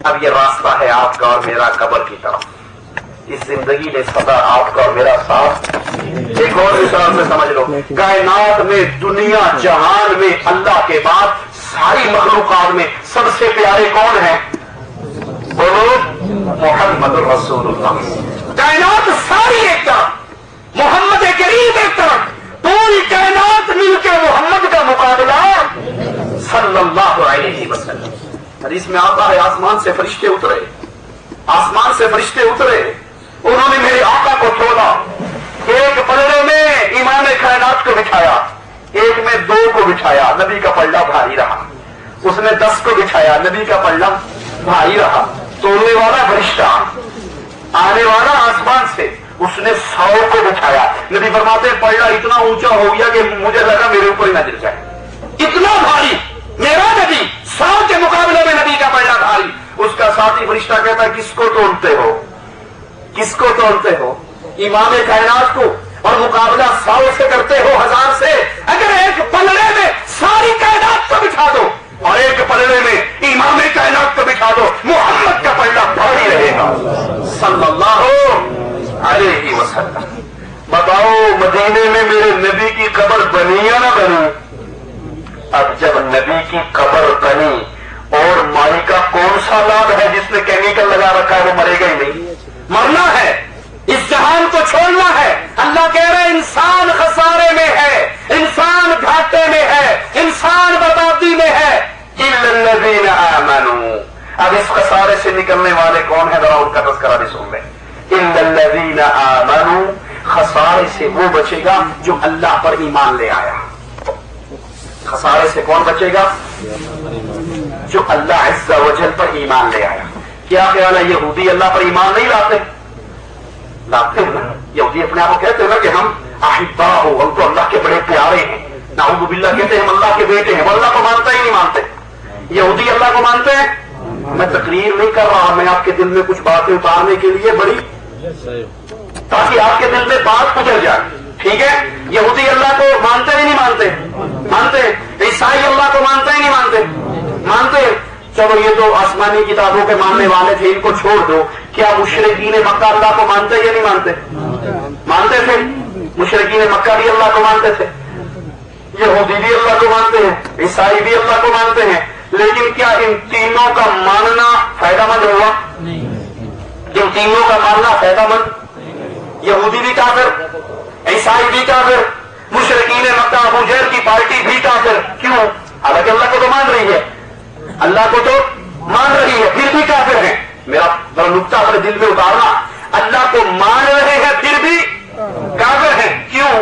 اب یہ راستہ ہے آپ کا اور میرا قبر کی طرف. اس زندگی نے سدا آپ کا اور میرا ساتھ. ایک اور مثال سے سمجھ لو, کائنات میں, دنیا جہان میں اللہ کے بعد ساری مخلوقات میں سب سے پیارے کون ہیں؟ بولو, محمد رسول اللہ. کائنات ساری ایک طرف, محمد کریم ایک طرف, پوری کائنات مل کے محمد کا مقابلہ صلی اللہ علیہ وسلم. حدیث میں آتا ہے آسمان سے فرشتے اترے, آسمان سے فرشتے اترے, انہوں نے میرے آقا کو تولا, ایک پلڑے میں امام کائنات کو بٹھایا, ایک میں 2 کو بٹھایا, نبی کا پلڑا بھاری رہا. اس نے 10 کو بٹھایا, نبی کا پلڑا بھاری رہا. تولنے والا فرشتہ آنے والا آسمان سے, اس نے 100 کو بٹھایا. نبی فرماتے پلڑا اتنا اونچا ہو گیا کہ مجھے لگا میرے اوپر ہی نہ گر جائے, اتنا بھاری. میرا نبی 100 کے مقابلے میں نبی کا پلڑا بھاری. اس کا ساتھی فرشتہ کہتا ہے کس کو تولتے ہو, کس کو تولتے ہو؟ امام کائنات کو. اور مقابلہ 100 سے کرتے ہو, 1000 سے. اگر ایک پلڑے میں ساری کائنات کو بٹھا دو اور ایک پلڑے میں امام کائنات کو بٹھا دو, محمد کا پلڑا بھاری رہے گا صلی اللہ علیہ وسلم. بتاؤ مدینے میں میرے نبی کی قبر بنی یا نہ بنی؟ اب جب نبی کی قبر بنی, اور مائی کا کون سا لاب ہے جس نے کیمیکل لگا رکھا ہے وہ مرے گا ہی نہیں, مرنا ہے, اس جہان کو چھوڑنا ہے. اللہ کہہ رہے انسان خسارے میں ہے, انسان گھاٹے میں ہے, انسان بربادی میں ہے. الا الذین آمنوا. اب اس خسارے سے نکلنے والے کون ہیں, ذرا ان کا تذکرہ بھی سن لیں. الا الذین آمنوا, خسارے سے وہ بچے گا جو اللہ پر ایمان لے آیا. خسارے سے کون بچے گا؟ جو اللہ عز و جل پر ایمان لے آیا. کیا خیال ہے یہودی اللہ پر ایمان نہیں لاتے؟ لاتے ہیں نا. یہودی اپنے آپ کو کہتے ہیں نا کہ ہم احباء ہو, ہم تو اللہ کے بڑے پیارے ہیں. نعوذ باللہ کہتے ہیں ہم اللہ کے بیٹے ہیں. وہ اللہ کو مانتا ہی نہیں مانتے. یہودی اللہ کو مانتے ہیں. میں تقریر نہیں کر رہا, میں آپ کے دل میں کچھ باتیں اتارنے کے لیے بڑی, تاکہ آپ کے دل میں بات اتر جائے. ٹھیک ہے, یہودی اللہ کو مانتے ہی نہیں مانتے, مانتے. عیسائی اللہ کو مانتے ہی نہیں مانتے, مانتے. چلو یہ تو آسمانی کتابوں کے ماننے والے تھے, ان کو چھوڑ دو. کیا مشرکین مکہ اللہ کو مانتے یا نہیں مانتے؟ مانتے تھے. مشرکین مکہ بھی اللہ کو مانتے تھے, یہودی بھی اللہ کو مانتے ہیں, عیسائی بھی اللہ کو مانتے ہیں. لیکن کیا ان تینوں کا ماننا فائدہ مند ہوا؟ ان تینوں کا ماننا فائدہ مند؟ یہودی بھی کافر, عیسائی بھی کافر, مشرکین مکہ ابو جہل کی پارٹی بھی کافر. کیوں؟ حالانکہ اللہ کو تو مان رہی ہے, اللہ کو تو مان رہی ہے, پھر بھی کافر ہیں. میرا ذرا نقطہ اپنے دل میں اتارنا, اللہ کو مان رہے ہیں پھر بھی کافر ہیں. کیوں؟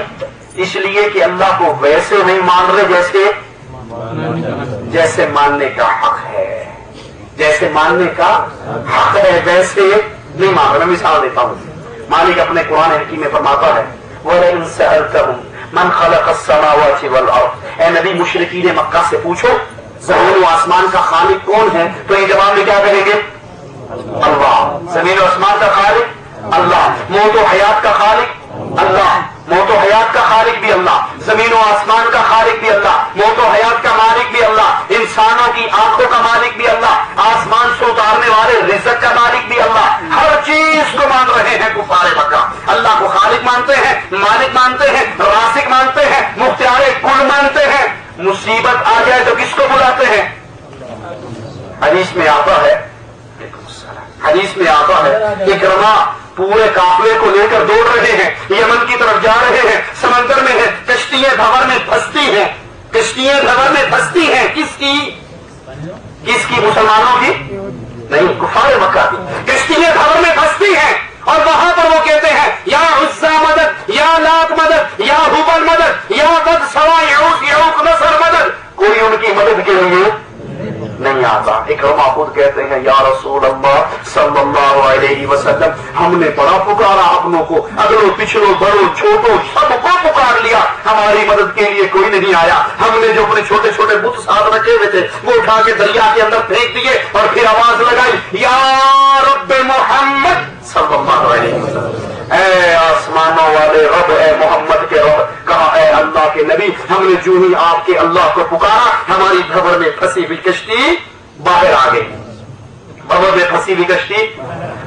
اس لیے کہ اللہ کو ویسے نہیں مان رہے جیسے ماننے کا حق ہے, جیسے ماننے کا حق ہے ویسے نہیں مان رہے. میں مثال دیتا ہوں. مالک اپنے قرآن حکیم میں فرماتا ہے وَلَئِن سَأَلْتَهُمْ مَنْ خَلَقَ السَّمَاوَاتِ وَالْأَرْضِ. اے نبی مشرکین مکہ سے پوچھو زمین و آسمان کا خالق کون ہے, تو یہ جواب میں کیا کہیں گے؟ اللہ. زمین و آسمان کا خالق اللہ, موت و حیات کا خالق اللہ, موت و حیات کا خالق بھی اللہ, زمین و آسمان کا خالق بھی اللہ, موت و حیات کا مالک بھی اللہ, انسانوں کی آنکھوں کا مالک بھی اللہ, آسمان سے اتارنے والے رزق کا مالک بھی اللہ. ہر چیز کو مان رہے ہیں کفار مکہ. اللہ کو خالق مانتے ہیں, مالک مانتے ہیں, رازق مانتے ہیں, مختار کل مانتے ہیں. مصیبت آ جائے تو کس کو بلاتے ہیں؟ حدیث میں آتا ہے, حدیث میں آتا ہے اکرما پورے قافلے کو لے کر دوڑ رہے ہیں, یمن کی طرف جا رہے ہیں, سمندر میں ہے, کشتیاں بھور میں پھنستی ہیں, کشتیاں بھور میں پھنستی ہیں. کس کی؟ کس کی؟ مسلمانوں کی نہیں, کفار مکہ کی. کشتیاں بھور میں پھنستی ہیں اور وہاں پر وہ کہتے ہیں یا عزا مدد, یا لات مدد, یا حبل مدد, یا قد سوا یعوق نصر مدد. کوئی ان کی مدد کے لیے نہیں آتا. اکرما خود کہتے ہیں یا رسول اللہ صلی اللہ علیہ وسلم, ہم نے بڑا پکارا اپنوں کو, اگلوں پچھلوں بڑوں چھوٹوں سب کو پکار لیا, ہماری مدد کے لیے کوئی نہیں آیا. ہم نے جو اپنے چھوٹے چھوٹے بت ساتھ رکھے ہوئے تھے وہ اٹھا کے دریا کے اندر پھینک دیے اور پھر آواز لگائی یا رب محمد صلی اللہ علیہ وسلم, اے آسمانوں والے رب, اے محمد کے رب. کہا اے اللہ کے نبی, ہم نے جو ہی آپ کے اللہ کو پکارا ہماری بھور میں پھنسی ہوئی کشتی باہر آ گئی. بھور سی بھی کشتی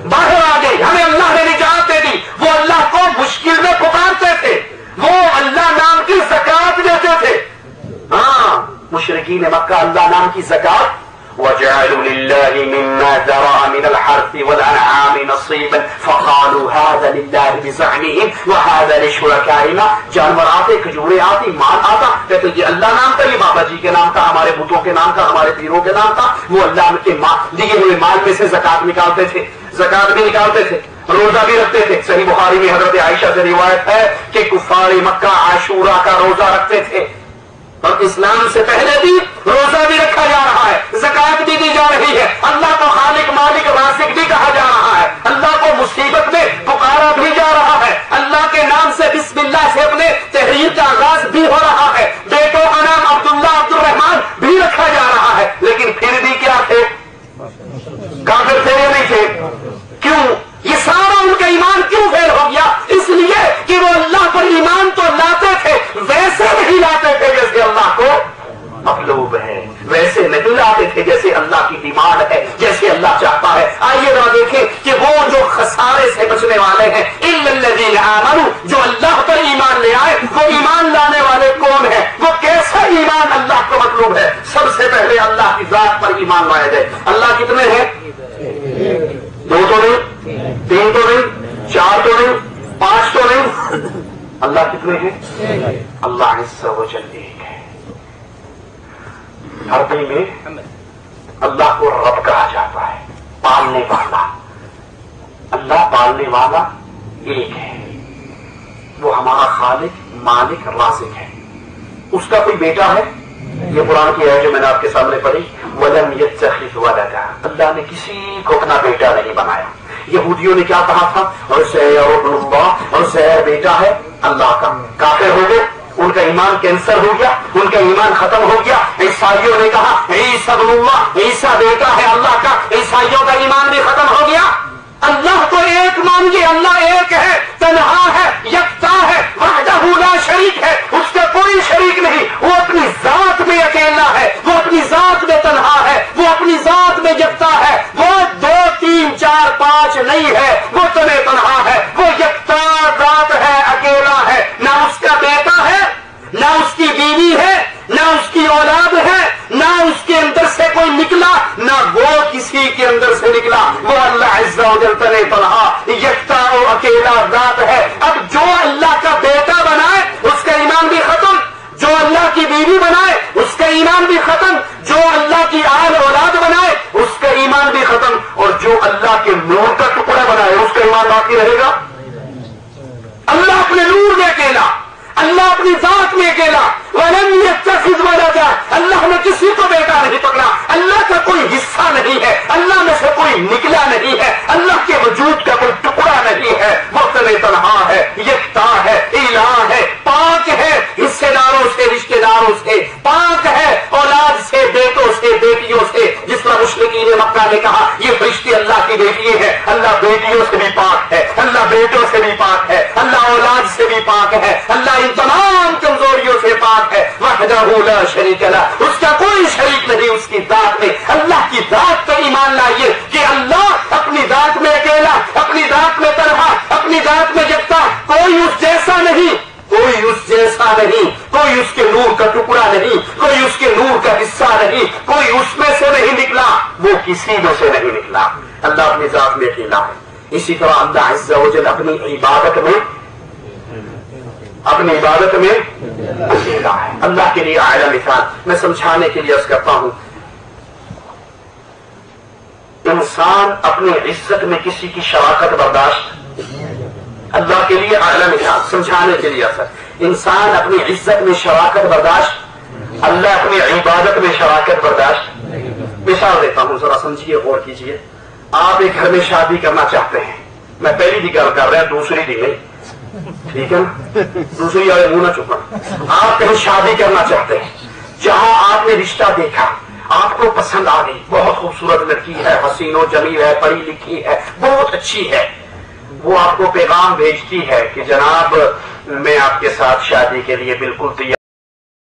باہر آ گئی، ہمیں اللہ نے نجات دے دی۔ وہ اللہ کو مشکل میں پکارتے تھے، وہ اللہ نام کی زکات دیتے تھے۔ ہاں، مشرکین مکہ اللہ نام کی زکات، وَجَعَلُوا لِلَّهِ مِمَّا ذَرَأَ مِنَ الْحَرْثِ وَالْأَنْعَامِ نَصِيبًا فَقَالُوا هَذَا لِلَّهِ بِزَعْمِهِمْ وَهَذَا لِشُرَكَائِنَا۔ جانور آتے، کھجوریں آتی، مال آتا، کہتے یہ اللہ نام کا، یہ بابا جی کے نام کا، ہمارے بتوں کے نام کا، ہمارے پیروں کے نام کا۔ وہ اللہ کے دیے ہوئے مال میں سے زکات نکالتے تھے، زکات بھی نکالتے تھے، روزہ بھی رکھتے تھے۔ صحیح بخاری میں حضرت عائشہ سے روایت ہے کہ کفار مکہ عاشورہ کا روزہ رکھتے تھے، اور اسلام سے پہلے بھی روزہ بھی رکھا جا رہا ہے، زکات بھی دی جا رہی ہے، اللہ کو خالق مالک رازق بھی کہا جا رہا ہے، اللہ کو مصیبت میں پکارا بھی جا رہا ہے، اللہ کے نام سے بسم اللہ سے اپنے تحریر کا آغاز بھی ہو رہا ہے، بیٹوں کا نام عبداللہ عبد الرحمان بھی رکھا جا رہا ہے، لیکن پھر بھی کیا تھے؟ کافر تھے یا نہیں تھے؟ کیوں؟ یہ سارا ان کا ایمان کیوں فیل ہو گیا؟ اس لیے کہ وہ اللہ پر ایمان تو لاتے تھے، ویسے نہیں لاتے تھے جیسے اللہ کو مطلوب ہے، ویسے نہیں لاتے تھے جیسے اللہ کی ڈیمانڈ ہے، جیسے اللہ چاہتا ہے۔ آئیے ذرا دیکھیں کہ وہ جو خسارے سے بچنے والے ہیں، اِلَّا الَّذِينَ آمَنُوا، جو اللہ پر ایمان لے آئے، وہ ایمان لانے والے کون ہیں؟ وہ کیسا ایمان اللہ کو مطلوب ہے؟ سب سے پہلے اللہ کی ذات پر ایمان لائے گئے۔ اللہ کتنے ہیں؟ دو تو نہیں، تین تو نہیں، چار تو نہیں، پانچ تو نہیں، اللہ کتنے ہیں؟ اللہ عز و جل ایک ہے۔ عربی میں اللہ کو رب کہا جاتا ہے، پالنے والا۔ اللہ پالنے والا ایک ہے، وہ ہمارا خالق مالک رازق ہے۔ اس کا کوئی بیٹا ہے؟ یہ قرآن کی ہے جو میں نے آپ کے سامنے پڑھی، وَلَمْ يَتَّخِذْ وَلَدًا، اللہ نے کسی کو اپنا بیٹا نہیں بنایا۔ یہودیوں نے کیا کہا تھا؟ عزیر ابن اللہ، عزیر بیٹا ہے اللہ کا، کافر ہو گئے، ان کا ایمان کینسر ہو گیا، ان کا ایمان ختم ہو گیا۔ عیسائیوں نے کہا عیسی ابن اللہ، عیسیٰ بیٹا ہے اللہ کا، عیسائیوں کا ایمان بھی ختم ہو گیا۔ اللہ کو ایک مانگے، اللہ ایک ہے، تنہا ہے، یکتا ہے، وحدہ لا شریک ہے، اس کا کوئی شریک نہیں، وہ اپنی ذات میں اکیلا ہے، وہ اپنی ذات میں تنہا ہے، وہ اپنی ذات میں یکتا ہے، وہ 2 3 4 5 نہیں ہے، وہ تنہا ہے، وہ یکتا ذات ہے، اکیلا ہے، نہ اس کا بیٹا ہے، نہ اس کی بیوی ہے، نہ اس کی اولاد ہے، نہ اس کے اندر سے کوئی نکلا، نہ وہ کسی کے اندر سے نکلا، وہ اللہ عز و جل تنہا یکتا و اکیلا ذات ہے۔ اب جو اللہ کا بیٹا بنائے اس کا ایمان بھی ختم، جو اللہ کی بیوی بنائے اس کا ایمان بھی ختم، جو اللہ کی آل اولاد بنائے اس کا ایمان بھی ختم، اور جو اللہ کے نور کا ٹکڑا بنائے اس کا ایمان باقی رہے گا۔ اللہ اپنے نور میں اکیلا، اللہ اپنی ذات میں اکیلا، وَلَمْ يَتَّخِذْ وَلَدًا، اللہ نے کسی کو بیٹا نہیں پکڑا، اللہ کا کوئی حصہ نہیں ہے، اللہ میں سے کوئی نکلا نہیں ہے، اللہ کے وجود کا کوئی ٹکڑا نہیں ہے، وہ تنہا ہے، یکتا ہے، الہ ہے، پاک ہے حصے داروں سے، رشتے داروں سے، پاک ہے اولاد سے، بیٹوں سے، بیٹیوں سے۔ جس طرح مشرکین مکہ نے کہا یہ فرشتے اللہ کی بیٹی ہے، اللہ بیٹیوں سے بھی پاک ہے، اللہ بیٹوں سے بھی پاک ہے، اللہ اولاد سے بھی پاک ہے، اللہ ان تمام کمزوریوں سے پاک ہے، وحدہ لا شریک لہ، اس کا کوئی شریک نہیں اس کی ذات میں۔ اللہ کی ذات پر ایمان لائیے کہ اللہ اپنی ذات میں اکیلا، اپنی ذات میں تنہا، اپنی ذات میں یکتا، کوئی اس جیسا نہیں، کوئی اس جیسا نہیں، کوئی اس کے نور کا ٹکڑا نہیں، کوئی اس کے نور کا حصہ نہیں، کوئی اس میں سے نہیں نکلا، وہ کسی میں سے نہیں نکلا، اللہ اپنی ذات میں اکیلا ہے۔ اسی طرح اللہ عز و جل اپنی عبادت میں اکیلا ہے۔ اللہ کے لیے اعلیٰ مثال میں سمجھانے کے لیے عرض کرتا ہوں، انسان اپنی عزت میں کسی کی شراکت برداشت، اللہ کے لیے اعلیٰ مثال سمجھانے کے لیے اثر، انسان اپنی عزت میں شراکت برداشت، اللہ اپنی عبادت میں شراکت برداشت۔ مثال دیتا ہوں، ذرا سمجھیے، غور کیجیے۔ آپ ایک گھر میں شادی کرنا چاہتے ہیں، میں پہلی دی گل کر رہا، دوسری دی نہیں، ٹھیک ہے نا، دوسری والے منہ نہ چکا۔ آپ کہیں شادی کرنا چاہتے ہیں، جہاں آپ نے رشتہ دیکھا، آپ کو پسند آ گئی، بہت خوبصورت لڑکی ہے، حسین و جمیل ہے، پڑھی لکھی ہے، بہت اچھی ہے، وہ آپ کو پیغام بھیجتی ہے کہ جناب میں آپ کے ساتھ شادی کے لیے بالکل تیار